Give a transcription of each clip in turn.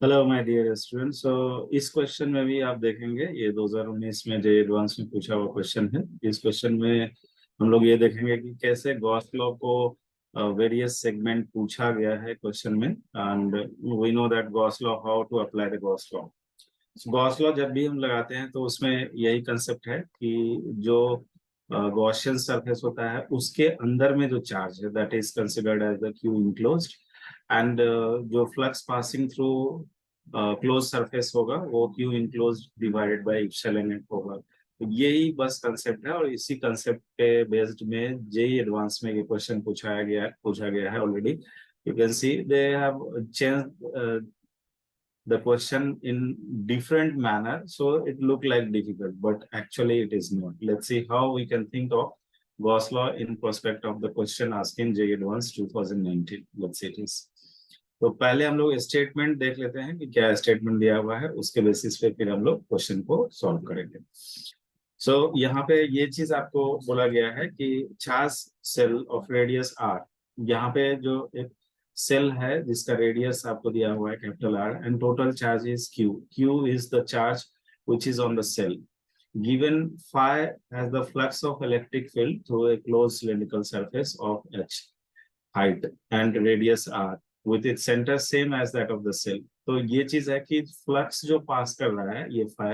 Hello my dear student. So इस question में भी आप देखेंगे ये 2019 में जो एडवांस में पूछा हुआ क्वेश्चन है। इस क्वेश्चन में हम लोग ये देखेंगे कि कैसे गॉस लॉ को वेरियस सेगमेंट पूछा गया है क्वेश्चन में। And we know that Gauss law, how to apply the Gauss law. Gauss law जब भी हम लगाते हैं तो उसमें यही कंसेप्ट है कि जो गॉसियन सरफेस होता है उसके अंदर में जो चार्ज है that is considered as the Q enclosed. And जो flux passing through close surface होगा वो Q enclosed divided by epsilon naught होगा। तो यही बस कंसेप्ट है और इसी कंसेप्ट के बेस्ड में जेई एडवांस में ये क्वेश्चन पूछा गया है already. You can C they have change the question in different manner, so it look like difficult, but actually it is not. Let's see how we can think of Gauss law in prospect of the question asked in JEE Advanced 2019. Let's see this. तो पहले हम लोग statement देख लेते हैं कि क्या statement दिया हुआ है, उसके बेसिस पे फिर हम लोग क्वेश्चन को सॉल्व करेंगे। यहाँ पे ये चीज आपको बोला गया है कि charge cell of radius R, यहाँ पे जो एक सेल है जिसका रेडियस आपको दिया हुआ है capital R and total charge is Q. Q is the charge which is on the cell. Given phi as the flux of electric field through a closed cylindrical surface of h height and radius r with its center same as that of the cell. तो ये चीज है कि flux जो पास कर रहा है ये phi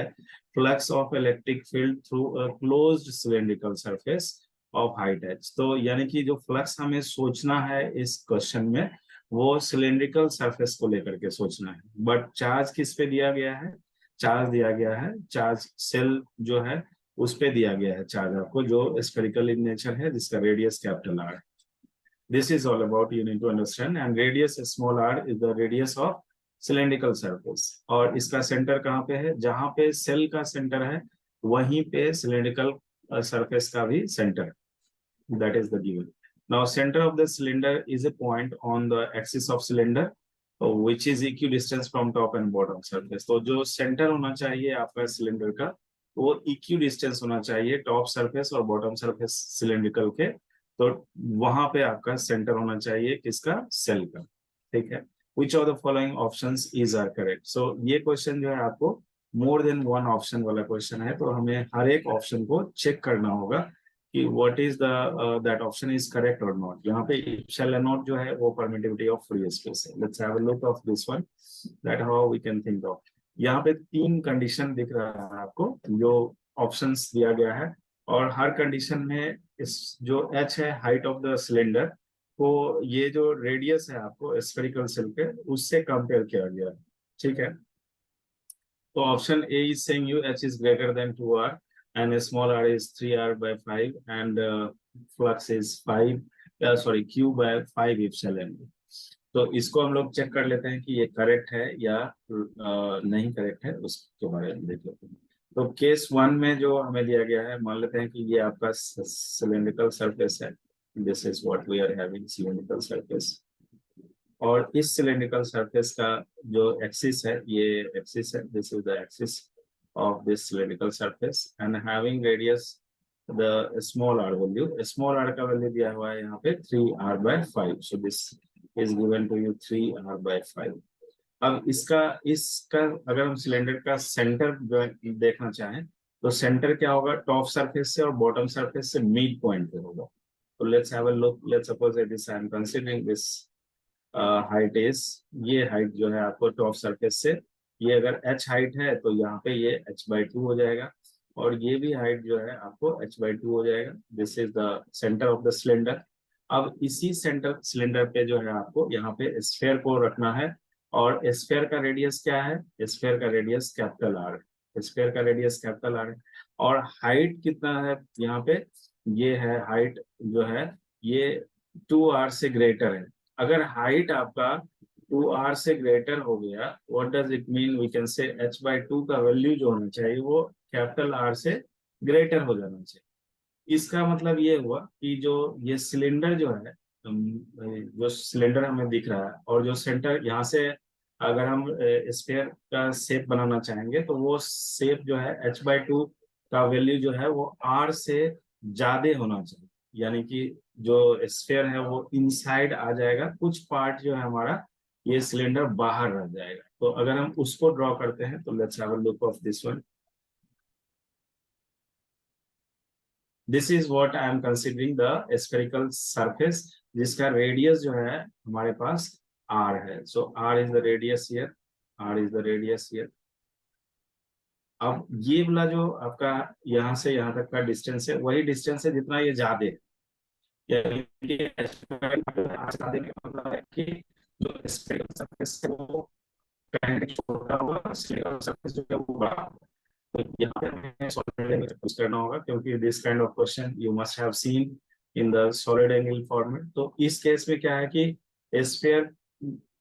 flux of electric field through a closed cylindrical surface of height h। तो यानी कि जो फ्लक्स हमें सोचना है इस क्वेश्चन में वो सिलेंड्रिकल सरफेस को लेकर के सोचना है। बट चार्ज किस पे दिया गया है? चार्ज दिया गया है, चार्ज सेल जो है उस पे दिया गया है चार्ज आपको, जो स्फेरिकल इन नेचर है जिसका radius capital R. This is all about you need to understand. And radius small R is the radius of cylindrical surface. और इसका सेंटर कहाँ पे है? जहां पे सेल का सेंटर है वहीं पे सिलेंड्रिकल सरफेस का भी centre, that is the given. Now center of the cylinder is a point on the axis of cylinder which is equidistant from top and bottom surface. तो जो सेंटर होना चाहिए आपका सिलेंडर का वो इक्विडिस्टेंस होना चाहिए टॉप सरफेस और बॉटम सरफेस सिलेंड्रिकल के। तो वहां पे आपका सेंटर होना चाहिए किसका? सेल का। ठीक है। Which of the following options is are correct? So ये क्वेश्चन जो है आपको मोर देन वन ऑप्शन वाला क्वेश्चन है, तो हमें हर एक ऑप्शन को चेक करना होगा कि what is the that option is correct or not। यहाँ पे इप्सिलॉन नॉट जो है वो परमिटिविटी ऑफ फ्री स्पेस है। Let's have a look of this one, that how we can think of. यहाँ पे तीन कंडीशन दिख रहा है आपको जो ऑप्शंस दिया गया है, और हर कंडीशन में इस जो h है हाइट ऑफ द सिलेंडर को ये जो रेडियस है आपको स्फेरिकल सेल के उससे कंपेयर किया गया है। ठीक है। तो option A is saying you h is greater than 2r and a small r is 3r by 5 and flux is 5 q by 5 epsilon। तो इसको हम लोग चेक कर लेते हैं कि ये करेक्ट है या नहीं करेक्ट है, उसके बारे में देख लेते हैं। तो केस वन में जो हमें दिया गया है, मान लेते हैं कि ये आपका सिलेंड्रिकल सरफेस है। This is what we are having, cylindrical surface. और इस सिलेंड्रिकल सरफेस का जो एक्सिस है ये एक्सिस है, this is the axis of this cylindrical surface and having radius the small R value. Small R का value दिया हुआ है यहाँ पे 3r/5। So this is given to you 3r/5। अब इसका अगर हम सिलेंडर का सेंटर देखना चाहें तो सेंटर क्या होगा? टॉप सरफेस से और बॉटम सरफेस से मिड पॉइंट पे होगा। तो let's have a look. Let's suppose that this I am considering this height is, ये हाइट जो है आपको टॉप सरफेस से, ये अगर h हाइट है तो यहाँ पे ये h/2 हो जाएगा, और ये भी हाइट जो है आपको h/2 हो जाएगा। This is the centre of the cylinder. अब इसी सेंटर सिलेंडर पे जो है आपको यहाँ पे स्फेयर को रखना है, और स्फेयर का रेडियस क्या है? स्फेयर का रेडियस कैपिटल आर। स्फेयर का रेडियस कैपिटल आर है, और हाइट कितना है यहाँ पे? ये है हाइट जो है ये 2r से ग्रेटर है। अगर हाइट आपका 2r से ग्रेटर हो गया, what does it mean? We can say h/2 का वैल्यू जो होना चाहिए वो कैपिटल R से ग्रेटर हो जाना चाहिए। इसका मतलब ये हुआ कि जो ये सिलेंडर जो है, जो सिलेंडर हमें दिख रहा है और जो सेंटर यहाँ से अगर हम स्फीयर का शेप बनाना चाहेंगे तो वो शेप जो है h/2 का वैल्यू जो है वो r से ज्यादा होना चाहिए। यानी कि जो स्फीयर है वो इनसाइड आ जाएगा, कुछ पार्ट जो है हमारा ये सिलेंडर बाहर रह जाएगा। तो अगर हम उसको ड्रॉ करते हैं तो let's have a look of this one. This is what I am considering the spherical surface, जिसका रेडियस जो है हमारे पास आर है। So R is the radius here, R is the radius here. अब ये वाला जो आपका यहाँ से यहाँ तक का डिस्टेंस है, वही डिस्टेंस है जितना ये ज्यादा है। यानी कि ज्यादा का मतलब है कि जो स्फेरिकल सरफेस है वो कहीं छोटा होगा, स्फेरिकल सरफेस जो है वो बड़ा होगा। तो यहाँ पे हमें सॉलिड एंगल यूज करना होगा, क्योंकि this kind of question you must have seen in the solid angle format. तो इस केस में क्या है कि स्फीयर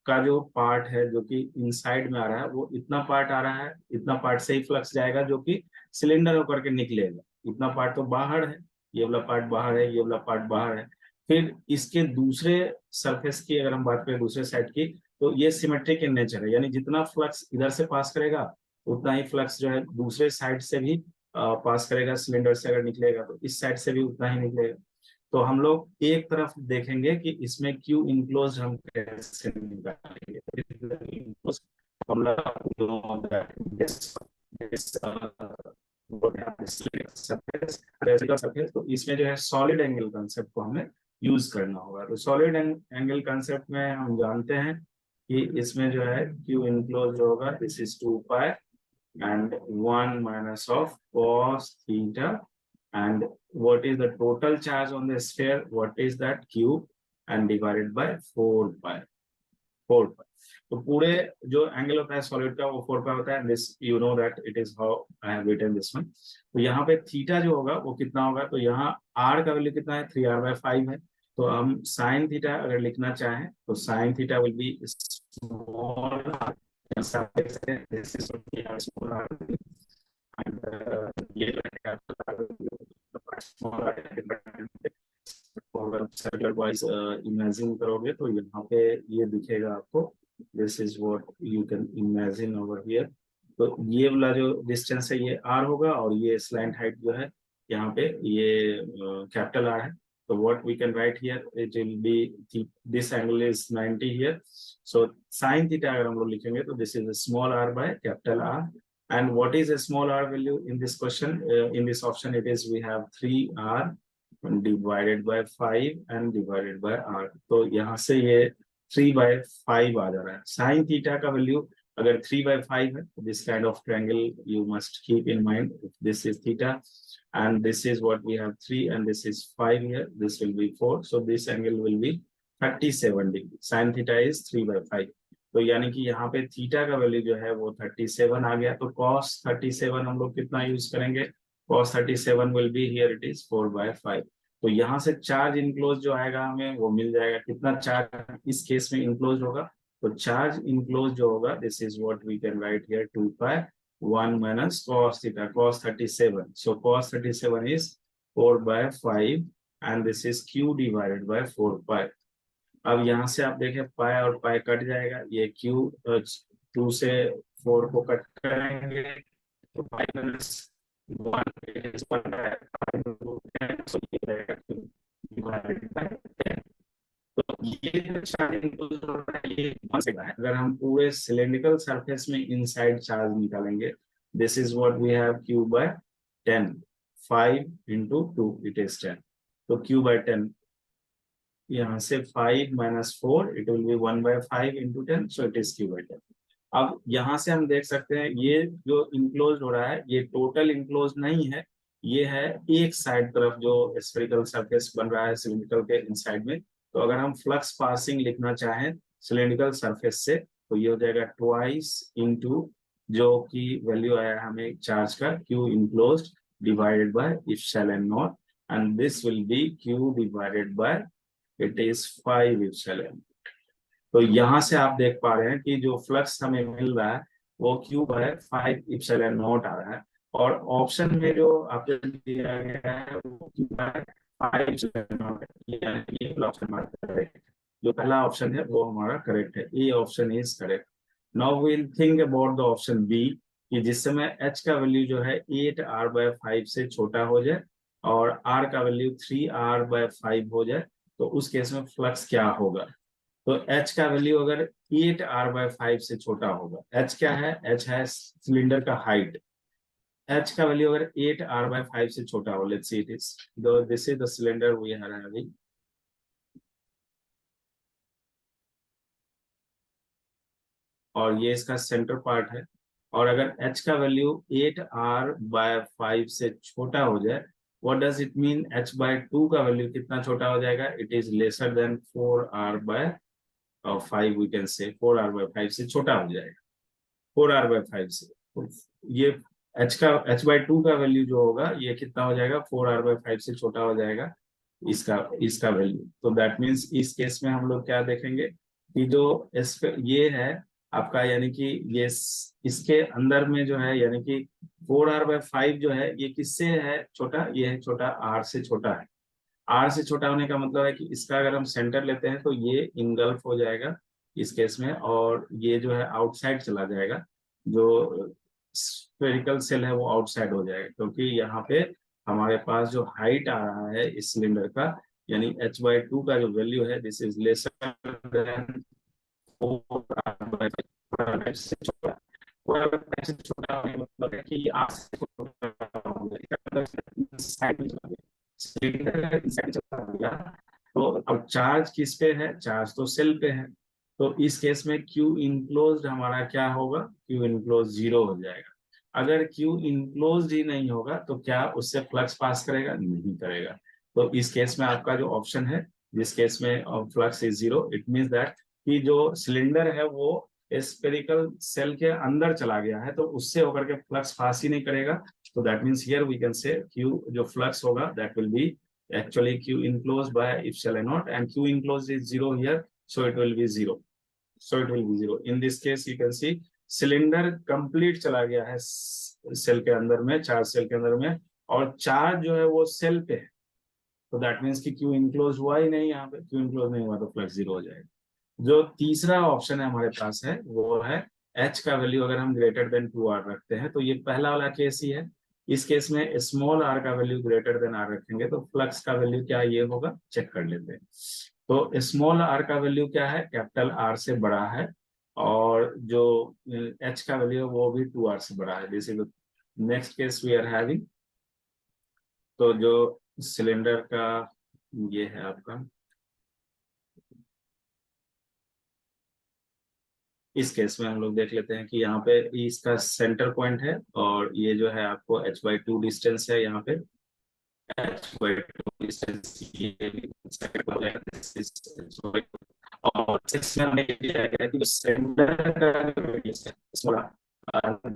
का जो पार्ट है जो कि इनसाइड में आ रहा है, वो इतना पार्ट आ रहा है, इतना पार्ट से ही फ्लक्स जाएगा जो कि सिलेंडर होकर के निकलेगा। इतना पार्ट तो बाहर है, ये वाला पार्ट बाहर है, ये वाला पार्ट बाहर है। फिर इसके दूसरे सरफेस की अगर हम बात करें, दूसरे साइड की, तो ये सिमेट्रिक इन नेचर है, यानी जितना फ्लक्स इधर से पास करेगा उतना ही फ्लक्स जो है दूसरे साइड से भी पास करेगा। सिलेंडर से अगर निकलेगा तो इस साइड से भी उतना ही निकलेगा। तो हम लोग एक तरफ देखेंगे कि इसमें क्यू इनक्लोज हम कैसे निकालेंगे। तो इसमें जो है सॉलिड एंगल कंसेप्ट को हमें यूज करना होगा। तो सॉलिड एंगल कंसेप्ट में हम जानते हैं कि इसमें जो है क्यू इनक्लोज जो होगा, this is 2 pi and 1 minus of cos theta, and what is the total charge on the sphere, what is that, q, and divided by 4 pi, 4 pi। तो पूरे जो एंगल होता है सॉलिड का वो 4 पाई होता है। This you know that it is how I have written this one. तो यहाँ पे थीटा जो होगा वो कितना होगा, तो यहाँ आर का वैल्यू कितना है, 3r/5 है। तो हम साइन थीटा अगर लिखना चाहें तो sine theta will be small r, this is small r, and ये जो है स्मॉल r अगर सर्कुलर वाइज इमेजिन करोगे तो यहाँ पे ये दिखेगा आपको। This is what you can imagine over here. तो ये वाला जो डिस्टेंस है ये आर होगा, और ये स्लैंट हाइट जो है यहाँ पे ये कैपिटल आर है। तो what we can write here, it will be this angle is 90 here. So sine theta अगर हम लोग लिखेंगे तो this is small r by capital R। And what is a small r value in this question? In this option, it is we have 3r divided by 5 and divided by r। तो यहाँ से ये 3/5 आ जा रहा है। Sine theta का value अगर 3/5 है, this kind of triangle you must keep in mind, this is theta and this is what we have 3 and this is 5 here, this will be 4, so this angle will be 37 degree। sin theta is 3/5। तो यानी कि यहाँ पे theta का value जो है वो 37 आ गया। तो cos 37 हम लोग कितना यूज करेंगे, cos 37 will be here, it is 4/5। तो यहाँ से चार्ज इनक्लोज जो आएगा हमें वो मिल जाएगा। कितना चार्ज इस केस में इनक्लोज होगा, तो चार्ज इनक्लोज जो होगा, this is what we can write here, 2 pi 1 minus cos theta, cos 37। So cos 37 is 4/5 and this is q divided by 4 pi। अब यहाँ से आप देखें पाई और पाई कट जाएगा, ये q 2 से 4 को कट करेंगे तो pi minus 1 is 1/5 into 10, so ये रहेगा q divided by 10। तो ये जो चार्ज इनक्लोज हो रहा है ये वन साइड है। अगर हम पूरे सिलेंड्रिकल सरफेस में इनसाइड चार्ज निकालेंगे, this is what we have q/10, 5 into 2 it is 10। तो q/10 यहाँ से 5 minus 4 it will be 1/5 into 10, so it is q/10। अब यहाँ से हम देख सकते हैं ये जो इनक्लोज हो रहा है ये टोटल इनक्लोज नहीं है, ये है एक साइड तरफ जो स्फेरिकल सरफेस बन रहा है सिलिंड्रिकल के इनसाइड में। तो अगर हम फ्लक्स पासिंग लिखना चाहें सिलिंड्रिकल सरफेस से तो ये हो जाएगा ट्वाइस इनटू जो कि वैल्यू आया हमें चार्ज का, Q enclose divided by epsilon not, and this will be Q divided by it is 5 epsilon. तो यहाँ से आप देख पा रहे हैं कि जो फ्लक्स हमें मिल रहा है वो q/5 इप्सिलॉन नॉट आ रहा है, और ऑप्शन में जो आपको दिया गया है वो q/5 इप्सिलॉन नॉट है। ये ऑप्शन हमारा करेक्ट है, जो पहला ऑप्शन है वो हमारा करेक्ट है, ये option is correct. Now we will think about the option B, कि जिस समय h का वैल्यू जो है 8r/5 से छोटा हो जाए और r का वैल्यू 3r/5 हो जाए, तो उस केस में फ्लक्स क्या होगा। तो एच का वैल्यू अगर 8r/5 से छोटा होगा, एच क्या है, एच है सिलेंडर का हाइट, एच का वैल्यू अगर 8r/5 से छोटा हो, let's see it is, this is the cylinder we are having, और ये इसका सेंटर पार्ट है, और अगर h का वैल्यू 8r/5 से छोटा हो जाए, what does it mean, h/2 का वैल्यू कितना छोटा हो जाएगा, it is lesser than 4r/5, we can say 4r/5 से छोटा हो जाएगा, 4r/5 से। तो ये h/2 का वैल्यू जो होगा ये कितना हो जाएगा, 4r/5 से छोटा हो जाएगा इसका इसका वैल्यू। तो दैट मीन्स इस केस में हम लोग क्या देखेंगे कि जो ये है आपका, यानी कि ये इसके अंदर में जो है, यानी कि 4r/5 जो है ये किससे है छोटा, ये है छोटा r से छोटा है। r से छोटा होने का मतलब है कि इसका अगर हम सेंटर लेते हैं तो ये इंगल्फ हो जाएगा इस केस में, और ये जो है आउटसाइड चला जाएगा, जो स्फेरिकल सेल है वो आउटसाइड हो जाएगा, क्योंकि यहाँ पे हमारे पास जो हाइट आ रहा है इस सिलेंडर का, यानी h/2 का जो वैल्यू है, this is lesser than 4r/5 से छोटा, 4r/5 से छोटा होने का मतलब है कि r से छोटा होगा, इसका मतलब साइड में चला गया, सिलेंडर साइड चला गया। तो अब चार्ज किस पे है, चार्ज तो सेल पे है, तो इस केस में Q इनक्लोज्ड हमारा क्या होगा, Q इनक्लोज 0 हो जाएगा। अगर Q इनक्लोज्ड ही नहीं होगा तो क्या उससे फ्लक्स पास करेगा, नहीं करेगा। तो इस केस में आपका जो ऑप्शन है, जिस केस में flux is 0, it means that कि जो सिलेंडर है वो स्पेरिकल सेल के अंदर चला गया है, तो उससे होकर के फ्लक्स पास ही नहीं करेगा। तो that means here we can say Q जो फ्लक्स होगा that will be actually Q enclosed by epsilon naught, and Q enclosed is 0 here, so it will be 0, so it will be 0 in this case। you can see cylinder complete चला गया है cell के अंदर में, charge cell के अंदर में, और चार्ज जो है वो सेल पे है, तो दैट मीन्स कि Q इनक्लोज हुआ ही नहीं, यहाँ पे Q इनक्लोज नहीं हुआ तो फ्लक्स 0 हो जाएगा। जो तीसरा ऑप्शन है हमारे पास है वो है h का वैल्यू अगर हम ग्रेटर देन 2r रखते हैं, तो ये पहला वाला केस ही है। इस केस में स्मॉल r का वैल्यू ग्रेटर देन r रखेंगे तो फ्लक्स का वैल्यू क्या ये होगा, चेक कर लेते हैं। तो स्मॉल r का वैल्यू क्या है, कैपिटल R से बड़ा है, और जो h का वैल्यू है वो भी 2r से बड़ा है। This is next case we are having. तो जो सिलेंडर का ये है आपका, इस केस में हम लोग देख लेते हैं कि यहाँ पे इसका सेंटर पॉइंट है, और ये जो है आपको h/2 डिस्टेंस है, यहाँ पे h/2 डिस्टेंस ये सेकंड हो जाएगा, this is h/2। और इसमें हमें ये दिया गया है कि सेंटर का रेडियस है small r,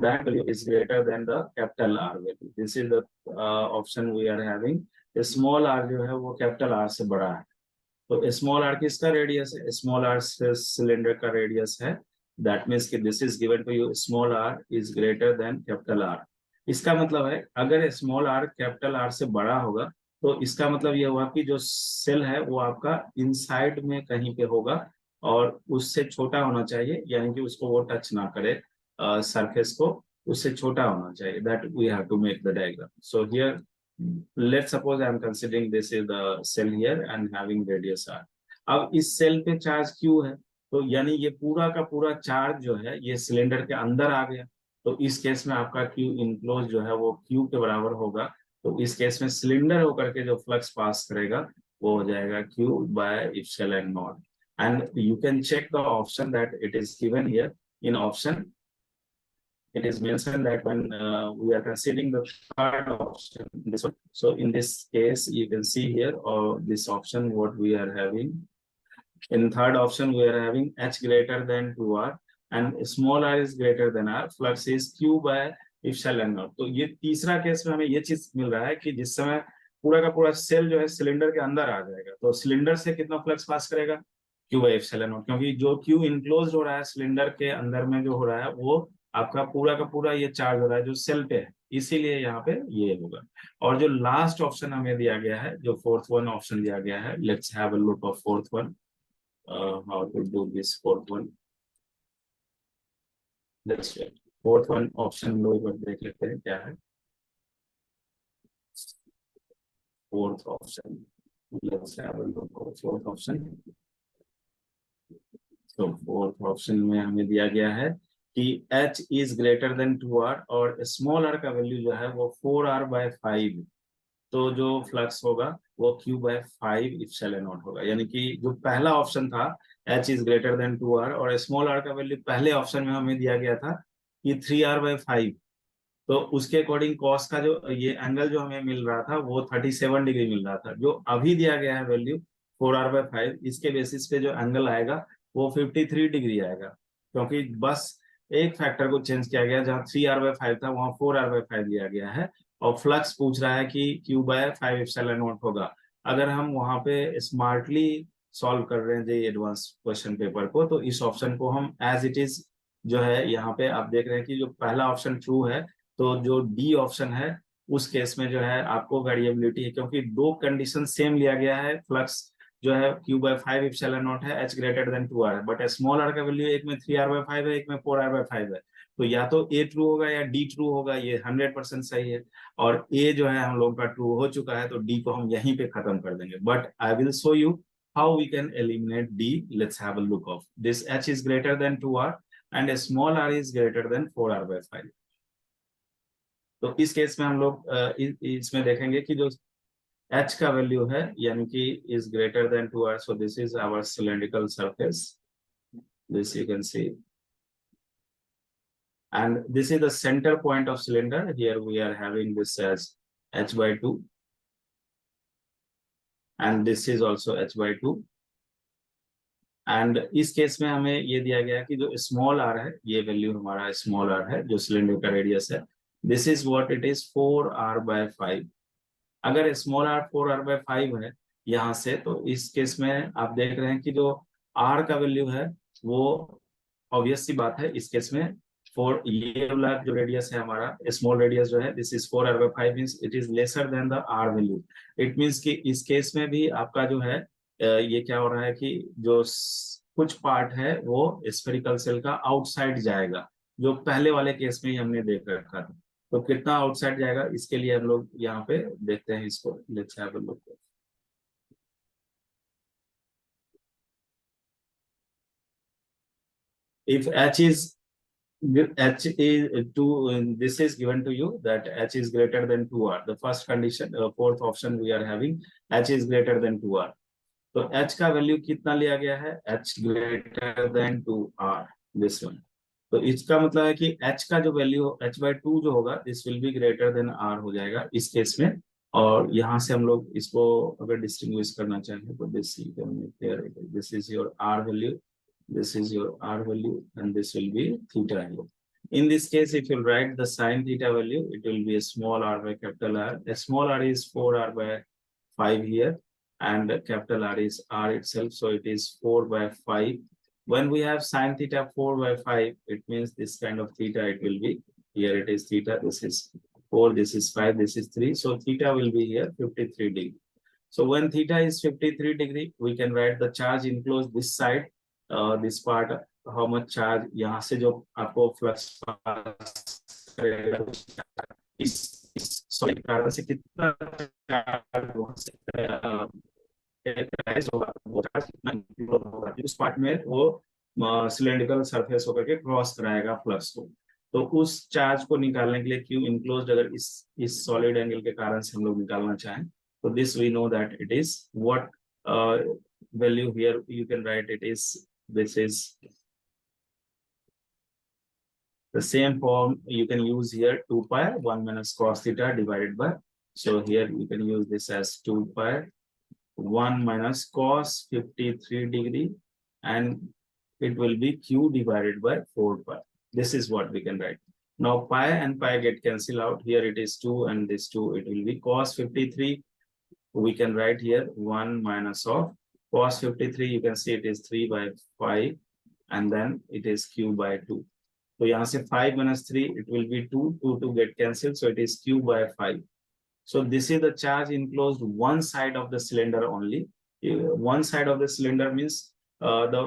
that value is greater than the capital R value। This is the option we are having। Small r जो है वो कैपिटल R से बड़ा है। तो स्मॉल आर किसका रेडियस है, स्मॉल आर सिलेंडर का रेडियस है। दैट मीन्स कि this is given to you, small R is greater than capital R. इसका मतलब है अगर स्मॉल आर कैपिटल आर से बड़ा होगा तो इसका मतलब यह हुआ कि जो सेल है वो आपका इनसाइड में कहीं पे होगा, और उससे छोटा होना चाहिए, यानी कि उसको वो टच ना करे सरफेस को, उससे छोटा होना चाहिए। That we have to make the diagram. So here let's suppose I am considering this is the cell here and having radius r। अब इस सेल पे चार्ज Q है, तो यानी ये पूरा का पूरा चार्ज जो है ये सिलेंडर के अंदर आ गया, तो इस केस में आपका Q इनक्लोज जो है वो Q के बराबर होगा। तो इस केस में सिलेंडर होकर के जो फ्लक्स पास करेगा वो हो जाएगा Q by epsilon naught। and you can check the option that it is given here in option, it is mentioned that when we are considering the third option, this one. So in this case, you can see here, or this option, what we are having. In third option, we are having h greater than 2r and small r is greater than r. Flux is q by epsilon naught। तो ये तीसरा case में हमें ये चीज मिल रहा है कि जिस समय पूरा का पूरा सेल जो है सिलेंडर के अंदर आ जाएगा, तो सिलेंडर से कितना फ्लक्स पास करेगा, क्यू बाई एप्सिलॉन नॉट, क्योंकि जो क्यू इनक्लोज हो रहा है सिलेंडर के अंदर में जो हो रहा है वो आपका पूरा का पूरा ये चार्ज हो रहा है जो सेल पे है, इसीलिए यहाँ पे ये होगा। और जो लास्ट ऑप्शन हमें दिया गया है, जो फोर्थ वन ऑप्शन दिया गया है, let's have a look of fourth one, how to do this fourth one. Let's fourth one option लोग देख लेते हैं क्या है fourth option. Let's have a look of fourth option. तो फोर्थ ऑप्शन में हमें दिया गया है कि H is greater than 2R और स्मॉल r का वैल्यू जो है वो 4R/5, तो जो फ्लक्स होगा वो Q/5 इप्सिलॉन नॉट होगा। यानी कि जो पहला ऑप्शन था H is greater than 2R और स्मॉल r का वैल्यू पहले ऑप्शन में हमें दिया गया था कि 3R/5, तो उसके अकॉर्डिंग कॉस का जो ये एंगल जो हमें मिल रहा था वो 37 डिग्री मिल रहा था। जो अभी दिया गया है वैल्यू 4R/5, इसके बेसिस पे जो एंगल आएगा वो 53 डिग्री आएगा, क्योंकि बस एक फैक्टर को चेंज किया गया, जहाँ 3R/5 था वहां 4R/5 दिया गया है और फ्लक्स पूछ रहा है कि Q/5 एप्सिलॉन नॉट होगा। अगर हम वहां पे स्मार्टली सॉल्व कर रहे हैं जे एडवांस क्वेश्चन पेपर को, तो इस ऑप्शन को हम एज इट इज जो है, यहाँ पे आप देख रहे हैं कि जो पहला ऑप्शन ट्रू है, तो जो डी ऑप्शन है उस केस में जो है आपको वेरिएबिलिटी है, क्योंकि दो कंडीशन सेम लिया गया है। फ्लक्स जो है Q/5 एप्सिलॉन नॉट है, H ग्रेटर देन 2R है, बट स्मॉल r का वैल्यू एक में 3R/5 है, एक में 4R/5 है। तो या तो ए ट्रू होगा या डी ट्रू होगा, ये 100% सही है। और ए जो है हम लोग का ट्रू हो चुका है, तो डी को हम यहीं पे खत्म कर देंगे। But I will show you how we can eliminate D. Let's have a look of this. H is greater than 2R and स्मॉल r is greater than 4R/5। तो इस केस में हम लोग इसमें देखेंगे कि जो H का वैल्यू है, यानी कि is greater than 2R, so this is our cylindrical surface, this you can see, and this is the center point of cylinder. Here we are having this as H/2, and this is also H/2। And इस case में हमें ये दिया गया कि जो small r है, ये वैल्यू हमारा स्मॉल r है, जो सिलेंडर का रेडियस है, this is what it is 4R/5। अगर स्मॉल r 4R/5 है यहाँ से, तो इस केस में आप देख रहे हैं कि जो r का वैल्यू है वो ऑब्वियस सी बात है इस केस में, फोर, ये वाला जो रेडियस है हमारा स्मॉल रेडियस जो है, this is 4R/5 means it is lesser then the r value. It means कि इस केस में भी आपका जो है ये क्या हो रहा है कि जो कुछ पार्ट है वो स्फेरिकल सेल का आउटसाइड जाएगा, जो पहले वाले केस में ही हमने देख रखा था। तो कितना आउटसाइड जाएगा, इसके लिए हम लोग यहाँ पे देखते हैं इसको। Let's have a look. If H is two, this is given to you that H is greater than 2R. The first condition, fourth option we are having, H is greater than 2R. तो H का value कितना लिया गया है, H greater than 2R, this one. तो इसका मतलब है कि H का जो वैल्यू H/2 जो होगा, this will be greater than R हो जाएगा इस केस में। और यहाँ से हम लोग इसको अगर डिस्टिंग्विश करना चाहें तो this is your R value, this is your R value, and this will be theta here. In this case, if you write the sine theta value, it will be a small r by capital R. A small r is 4R/5 here, and capital R is R itself, so it is 4/5. When we have sine theta 4/5, it means this kind of theta it will be. Here it is theta, this is 4, this is 5, this is 3. So theta will be here 53 degree. So when theta is 53 degree, we can write the charge enclosed this side, this part, how much charge यहाँ से जो आपको flux करेगा, इस solid कारण से कितना charge वहां से होगा, वो चार्ज कितना इनक्लूड होगा उस पार्ट में, वो सिलेंड्रिकल सरफेस होकर के क्रॉस कराएगा फ्लक्स को। तो उस चार्ज को निकालने के लिए क्यू इनक्लोज अगर इस सॉलिड एंगल के कारण से हम लोग निकालना चाहें, तो this we know that it is what value here you can write it is, this is the same form you can use here, 2 pi 1 minus cos theta divided by, so here you can use this as 2 pi 1 minus cos 53 degree, and it will be q divided by 4 pi. This is what we can write. Now pi and pi get cancel out, here it is 2 and this 2, it will be cos 53, we can write here 1 minus of cos 53, you can see it is 3/5, and then it is q/2. So यहाँ से 5 minus 3, it will be 2, 2 get cancelled, so it is q/5. So this is the charge enclosed one side of the cylinder only. One side of the cylinder means the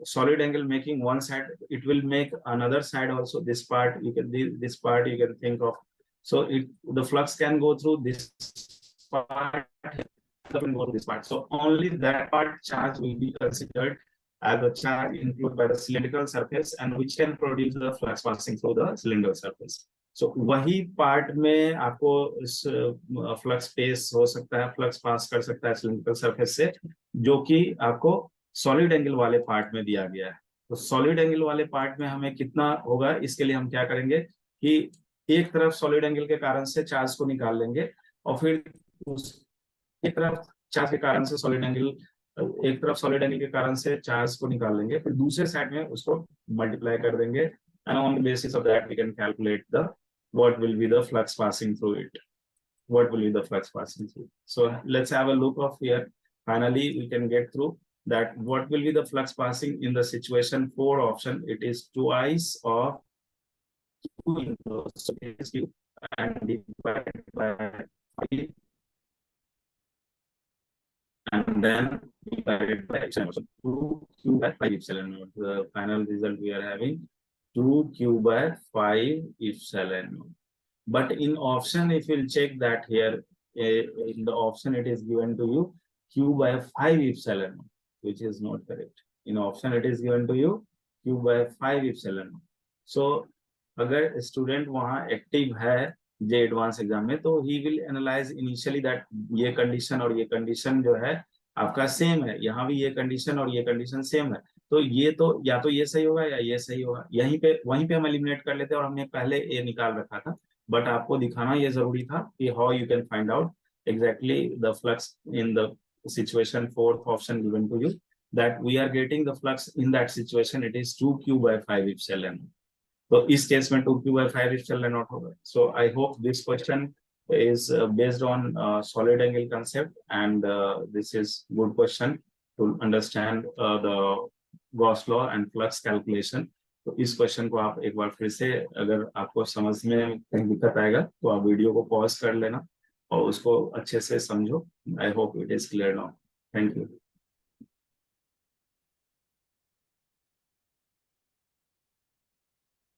solid angle making one side, it will make another side also. This part you can, this part you can think of. So the flux can go through this part, can go to this part. So only that part charge will be considered as a charge influenced by the cylindrical surface and which can produce the flux passing through the cylindrical surface. So वही part में आपको इस flux pace हो सकता है, flux pass कर सकता है सिलिंड्रिकल सरफेस से, जो कि आपको सॉलिड एंगल वाले पार्ट में दिया गया है। तो सॉलिड एंगल वाले पार्ट में हमें कितना होगा, इसके लिए हम क्या करेंगे कि एक तरफ सॉलिड एंगल के कारण से चार्ज को निकाल लेंगे और फिर उस एक तरफ चार्ज के कारण से सॉलिड एंगल, एक तरफ सॉलिड एंगल के कारण से चार्ज को निकाल लेंगे, फिर दूसरे साइड में उसको मल्टीप्लाई कर देंगे and on the basis of that we can calculate the what will be the flux passing through it. What will be the flux passing through? So let's have a look of here. Finally, we can get through that what will be the flux passing in the situation 4 option. It is twice of 2 into and divided by 5 and then divided by epsilon. So 2q by 5 epsilon naught. The final result we are having 2q by 5 epsilon naught. But in option, if you'll check that here, in the option it is given to you q by 5 epsilon, which is not correct. In option it is given to you q by 5 epsilon. So अगर student वहाँ active है जे advance exam में, तो he will analyse initially that ये condition और ये condition जो है आपका सेम है, यहाँ भी ये कंडीशन और ये कंडीशन सेम है, तो ये तो या तो ये सही होगा या ये सही होगा। यहीं पे वहीं पे हम एलिमिनेट कर लेते हैं और हमने पहले ए निकाल रखा था, बट आपको दिखाना ये जरूरी था कि how you can find out exactly the flux in the situation 4th option given to you, that we are getting the flux in that situation it is 2q by 5 epsilon. तो इस case में 2q by 5 epsilon naught होगा। So I hope this question is based on solid angle concept and this is good question to understand the Gauss law and flux calculation. तो इस question को आप एक बार फिर से, अगर आपको समझ में कहीं दिक्कत आएगा तो आप वीडियो को पॉज कर लेना और उसको अच्छे से समझो। I hope it is clear now. Thank you.